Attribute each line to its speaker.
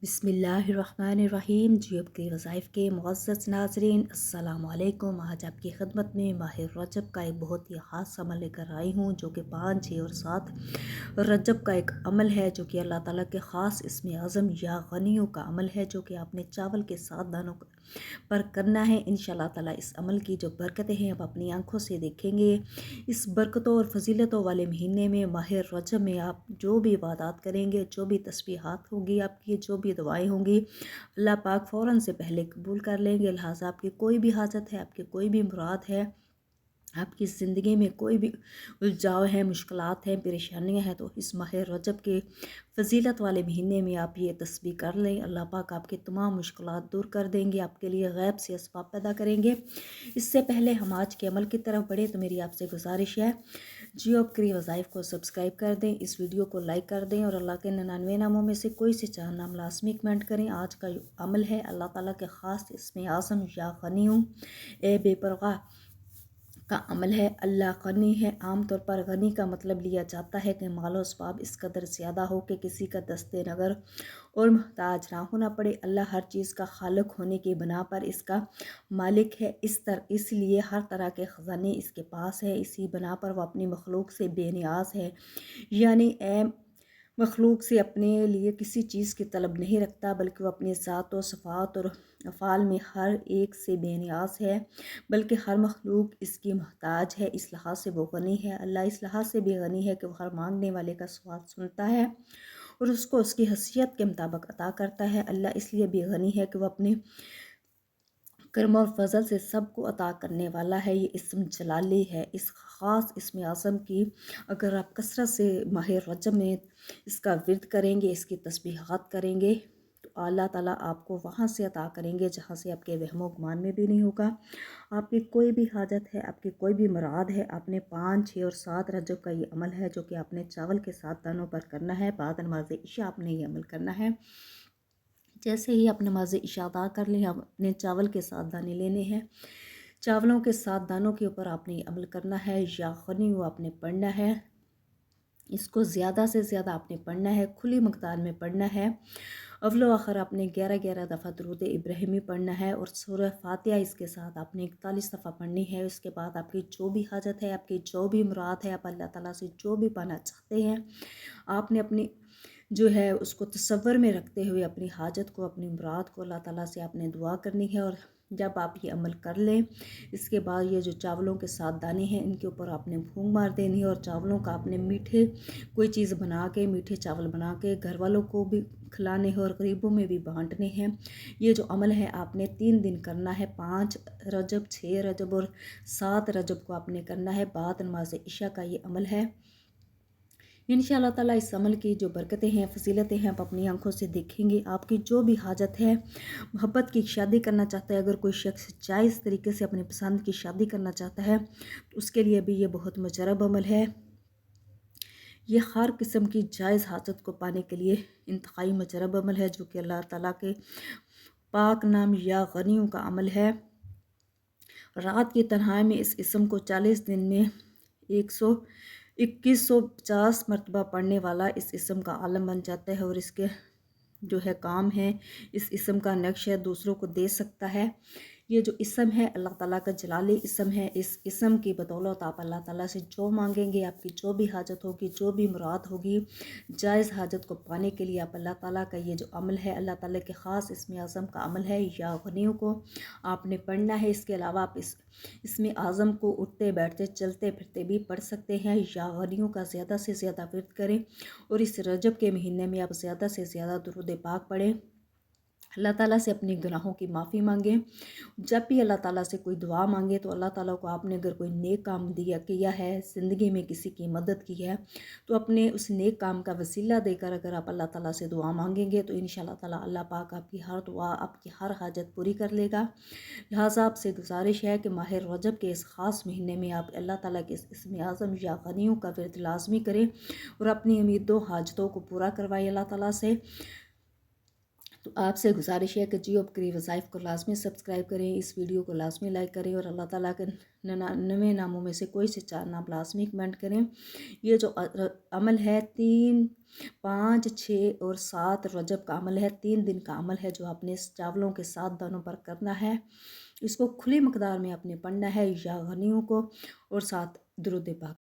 Speaker 1: बिस्मिल्लाहिर्रहमानिर्रहीम। जी आपके वज़ाइफ़ के मुअज़्ज़ज़ नाज़रीन, अस्सलामु अलैकुम। आज आपकी खिदमत में माह रजब का एक बहुत ही ख़ास अमल लेकर आई हूँ, जो कि 5, 6 और 7 रजब का एक अमल है, जो कि अल्लाह ताला के ख़ास इसमें आज़म या गनियों का अमल है, जो कि आपने चावल के 7 दानों पर करना है। इंशाअल्लाह ताला इस अमल की जो बरकतें हैं आप अपनी आंखों से देखेंगे। इस बरकतों और फजीलतों वाले महीने में माह रजब में आप जो भी इबादत करेंगे, जो भी तस्बीहात होंगी, आपकी जो भी दुआएं होंगी, अल्लाह पाक फ़ौरन से पहले कबूल कर लेंगे। लिहाजा आपकी कोई भी हाजत है, आपकी कोई भी मुराद है, आपकी ज़िंदगी में कोई भी उलझाव है, मुश्किलात हैं, परेशानियां हैं, तो इस माह रजब के फजीलत वाले महीने में आप ये तस्बीह कर लें। अल्लाह पाक आपकी तमाम मुश्किलात दूर कर देंगे, आपके लिए गैब से असबाब पैदा करेंगे। इससे पहले हम आज के अमल की तरफ बढ़े तो मेरी आपसे गुजारिश है, जियो करी वज़ाइफ को सब्सक्राइब कर दें, इस वीडियो को लाइक कर दें और अल्लाह के 99 नामों में से कोई से 4 नाम लाजमी कमेंट करें। आज का अमल है अल्लाह ताला के ख़ास इसमें आज़म या गनी हूँ ए बेपरवाह का अमल है। अल्लाह गनी है। आम तौर पर गनी का मतलब लिया जाता है कि मालो असबाब इस कदर ज़्यादा हो कि किसी का दस्ते नगर और मोहताज ना होना पड़े। अल्लाह हर चीज़ का खालिक होने की बना पर इसका मालिक है। इसलिए हर तरह के ख़जाने इसके पास है। इसी बना पर वह अपनी मखलूक से बेनियाज है, यानी मखलूक से अपने लिए किसी चीज़ की तलब नहीं रखता, बल्कि वो अपनी ज़ात और सफ़ात और अफ़ाल में हर एक से बेनियाज है, बल्कि हर मखलूक इसकी मोहताज है। इस लिहाज से वो गनी है। अल्लाह इस लिहाज से भी गनी है कि वह हर मांगने वाले का सवाल सुनता है और उसको उसकी हैसियत के मुताबिक अता करता है। अल्लाह इसलिए भी गनी है कि वह अपने करम और फजल से सबको अता करने वाला है। ये इसम जलाली है। इस ख़ास इसमें आज़म की अगर आप कसरत से माह रजब में इसका विर्द करेंगे, इसकी तस्बीहात करेंगे, तो अल्लाह ताला आपको वहाँ से अता करेंगे जहाँ से आपके वहमो गुमान में भी नहीं होगा। आपकी कोई भी हाजत है, आपकी कोई भी मुराद है, आपने 5, 6 और 7 रजब का ये अमल है, जो कि आपने चावल के 7 दानों पर करना है। बाद नमाज इशा आपने ये अमल करना है। जैसे ही आप नमाज इशा अदा कर लें, अपने चावल के 7 दाने लेने हैं। चावलों के 7 दानों के ऊपर आपने अमल करना है। या गनी वो आपने पढ़ना है। इसको ज़्यादा से ज़्यादा आपने पढ़ना है, खुली मकदार में पढ़ना है। अव्वल आखिर आपने 11-11 दफ़ा दुरूद इब्राहिमी पढ़ना है और सूरह फातिहा इसके साथ आपने 41 दफ़ा पढ़नी है। उसके बाद आपकी जो भी हाजत है, आपकी जो भी मुराद है, आप अल्लाह ताला से जो भी पाना चाहते हैं, आपने अपनी जो है उसको तसव्वुर में रखते हुए अपनी हाजत को, अपनी मुराद को अल्लाह ताला से आपने दुआ करनी है। और जब आप ये अमल कर लें, इसके बाद ये जो चावलों के 7 दाने हैं, इनके ऊपर आपने फूंक मार देनी है और चावलों का आपने मीठे कोई चीज़ बना के, मीठे चावल बना के घर वालों को भी खिलाने हैं और गरीबों में भी बांटने हैं। ये जो अमल है आपने 3 दिन करना है। 5 रजब, 6 रजब और 7 रजब को आपने करना है। बाद नमाज इशा का ये अमल है। इंशाअल्लाह ताला इस अमल की जो बरकतें हैं, फजीलतें हैं, आप अपनी आंखों से देखेंगे। आपकी जो भी हाजत है, मोहब्बत की शादी करना चाहता है, अगर कोई शख्स जायज़ तरीके से अपनी पसंद की शादी करना चाहता है, तो उसके लिए भी ये बहुत मुजरब अमल है। ये हर किस्म की जायज़ हाजत को पाने के लिए इंतहाई मुजरब अमल है, जो कि अल्लाह ताला के पाक नाम या गनियों का अमल है। रात की तन्हाई में इस इसम को 40 दिन में 2150 मरतबा पढ़ने वाला इस इसम का आलम बन जाता है और इसके जो है काम है, इस इसम का नक्श है, दूसरों को दे सकता है। ये जो इसम है अल्लाह ताला का जलाली इसम है। इस इसम की बदौलत आप अल्लाह ताला से जो मांगेंगे, आपकी जो भी हाजत होगी, जो भी मुराद होगी, जायज़ हाजत को पाने के लिए आप अल्लाह ताला का ये जो अमल है, अल्लाह ताला के ख़ास इसमें आज़म का अमल है, या गनियों को आपने पढ़ना है। इसके अलावा आप इसमें आज़म को उठते बैठते चलते फिरते भी पढ़ सकते हैं। या गनियों का ज़्यादा से ज़्यादा विर्द करें और इस रजब के महीने में आप ज़्यादा से ज़्यादा दुरूद पाक पढ़ें। अल्लाह ताला से अपने गुनाहों की माफ़ी मांगें। जब भी अल्लाह ताला से कोई दुआ मांगे, तो अल्लाह ताला को आपने अगर कोई नेक काम किया है, ज़िंदगी में किसी की मदद की है, तो अपने उस नेक काम का वसीला देकर अगर आप अल्लाह ताला से दुआ मांगेंगे, तो इंशाअल्लाह ताला अल्लाह पाक आपकी हर दुआ, आपकी हर हाजत पूरी कर लेगा। लिहाजा आपसे गुजारिश है कि माह रजब के इस ख़ास महीने में आप अल्लाह ताला के इसमें आज़म या गनियों का विर्द लाजमी करें और अपनी उम्मीदों, हाजतों को पूरा करवाएं अल्लाह ताला से। تو آپ سے گزارش ہے کہ جیو اب قریب وظائف کو لازمی سبسکرائب کریں، اس ویڈیو کو لازمی لائک کریں، اور اللہ تعالیٰ کے 99 ناموں میں سے کوئی سے 4 نام لازمی کمنٹ کریں۔ یہ جو عمل ہے 3، 5، 6 اور 7 رجب کا عمل ہے، 3 دن کا عمل ہے جو آپ نے اس چاولوں کے 7 دانوں پر کرنا ہے۔ اس کو کھلی مقدار میں آپ نے پڑھنا ہے یا غنیوں کو، اور ساتھ درود پاک۔